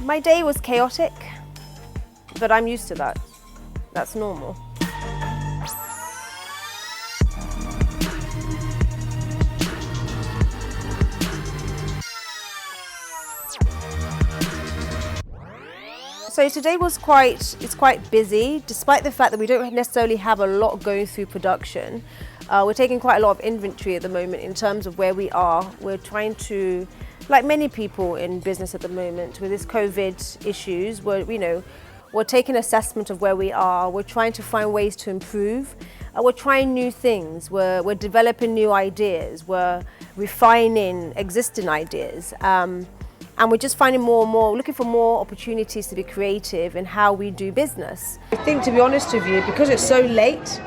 My day was chaotic, but I'm used to that. That's normal. So today was quite busy, despite the fact that we don't necessarily have a lot going through production. We're taking quite a lot of inventory at the moment in terms of where we are. We're trying to, like many people in business at the moment, with this COVID issues, we're taking assessment of where we are. We're trying to find ways to improve. We're trying new things. We're developing new ideas. We're refining existing ideas. And we're just finding more and more, looking for more opportunities to be creative in how we do business. I think, to be honest with you, because it's so late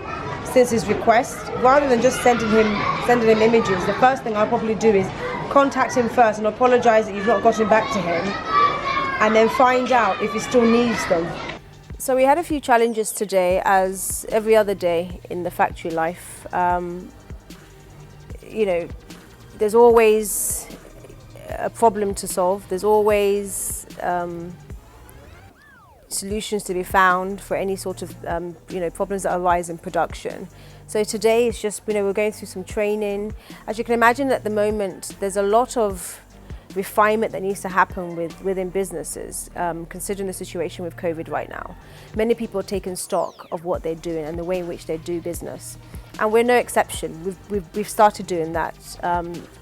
since his request, rather than just sending him images, the first thing I'll probably do is contact him first and apologise that you've not gotten back to him, and then find out if he still needs them. So we had a few challenges today, as every other day in the factory life. There's always a problem to solve. There's always solutions to be found for any sort of problems that arise in production. So today it's just we're going through some training. As you can imagine, at the moment there's a lot of refinement that needs to happen within businesses, considering the situation with COVID right now. Many people are taking stock of what they're doing and the way in which they do business, and we're no exception. We've started doing that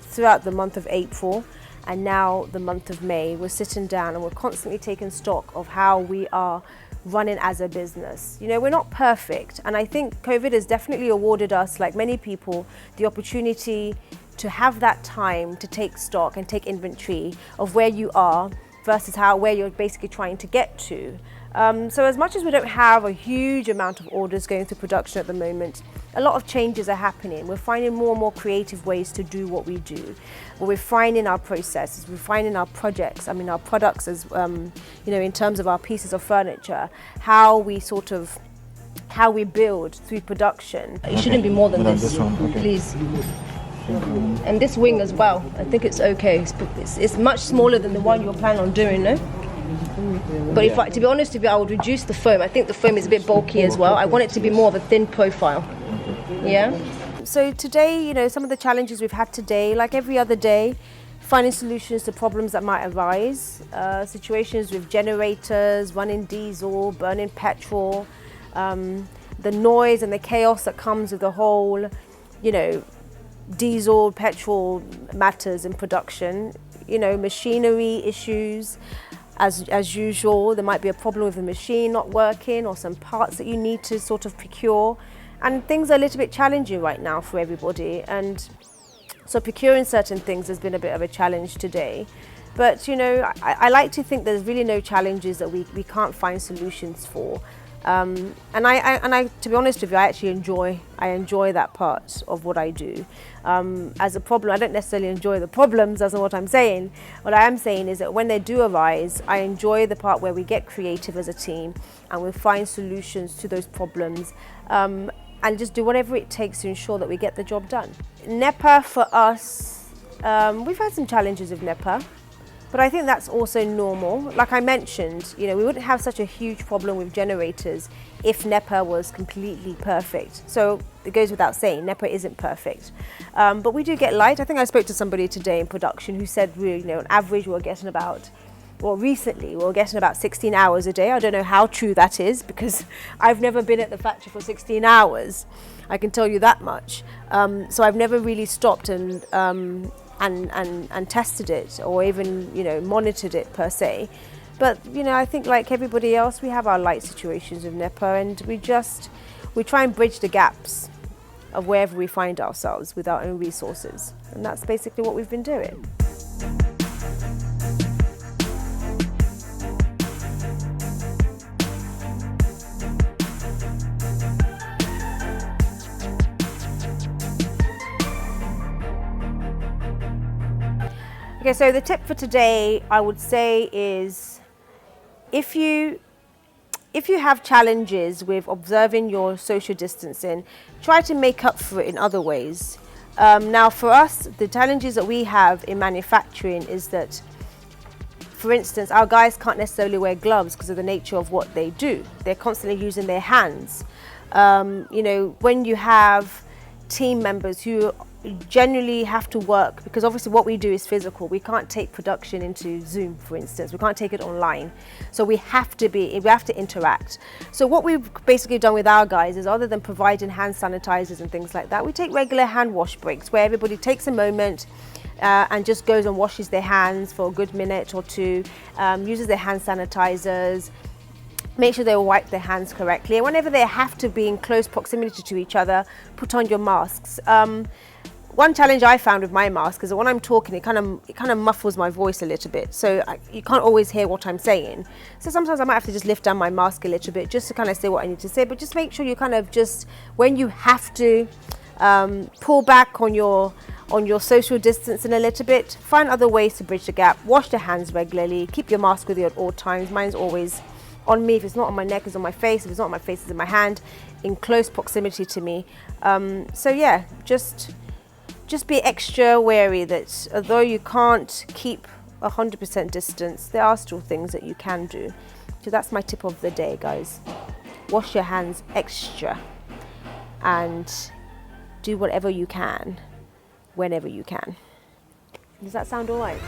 throughout the month of April. And now the month of May, we're sitting down and we're constantly taking stock of how we are running as a business. We're not perfect. And I think COVID has definitely awarded us, like many people, the opportunity to have that time to take stock and take inventory of where you are versus where you're basically trying to get to. So as much as we don't have a huge amount of orders going through production at the moment, a lot of changes are happening. We're finding more and more creative ways to do what we do. We're refining our processes, refining our projects, our products as, in terms of our pieces of furniture, how we build through production. It shouldn't be more than this one, okay. Please. And this wing as well, I think it's okay. It's much smaller than the one you're planning on doing, no? But to be honest with you, I would reduce the foam. I think the foam is a bit bulky as well. I want it to be more of a thin profile. Yeah? So today, some of the challenges we've had today, like every other day, finding solutions to problems that might arise, situations with generators, running diesel, burning petrol, the noise and the chaos that comes with the whole, diesel, petrol matters in production, machinery issues. As usual, there might be a problem with the machine not working or some parts that you need to sort of procure. And things are a little bit challenging right now for everybody. And so procuring certain things has been a bit of a challenge today. But, I like to think there's really no challenges that we can't find solutions for. And I, to be honest with you, I enjoy that part of what I do. As a problem, I don't necessarily enjoy the problems, that's not what I'm saying. What I am saying is that when they do arise, I enjoy the part where we get creative as a team and we find solutions to those problems, and just do whatever it takes to ensure that we get the job done. Knepper for us, we've had some challenges with Knepper. But I think that's also normal. Like I mentioned, we wouldn't have such a huge problem with generators if Knepper was completely perfect. So it goes without saying, Knepper isn't perfect. But we do get light. I think I spoke to somebody today in production who said, on average, recently we were getting about 16 hours a day. I don't know how true that is because I've never been at the factory for 16 hours. I can tell you that much. So I've never really stopped and tested it or even monitored it per se. But I think like everybody else, we have our light situations with Knepper, and we try and bridge the gaps of wherever we find ourselves with our own resources, and that's basically what we've been doing. Okay, so the tip for today, I would say, is if you have challenges with observing your social distancing, try to make up for it in other ways. Now for us, the challenges that we have in manufacturing is that For instance, our guys can't necessarily wear gloves because of the nature of what they do. They're constantly using their hands. You know, when you have team members who generally have to work, because obviously what we do is physical. We can't take production into Zoom, for instance. We can't take it online. So we have to interact. So what we've basically done with our guys is, other than providing hand sanitizers and things like that, we take regular hand wash breaks where everybody takes a moment and just goes and washes their hands for a good minute or two, uses their hand sanitizers, make sure they wipe their hands correctly, and whenever they have to be in close proximity to each other, put on your masks. One challenge I found with my mask is that when I'm talking, it kind of muffles my voice a little bit, so you can't always hear what I'm saying. So sometimes I might have to just lift down my mask a little bit just to kind of say what I need to say, but just make sure you kind of just, when you have to pull back on your social distancing a little bit, find other ways to bridge the gap. Wash your hands regularly, keep your mask with you at all times. Mine's always on me. If it's not on my neck, it's on my face. If it's not on my face, it's in my hand, in close proximity to me. So yeah, just be extra wary that although you can't keep 100% distance, there are still things that you can do. So that's my tip of the day, guys. Wash your hands extra and do whatever you can, whenever you can. Does that sound all right?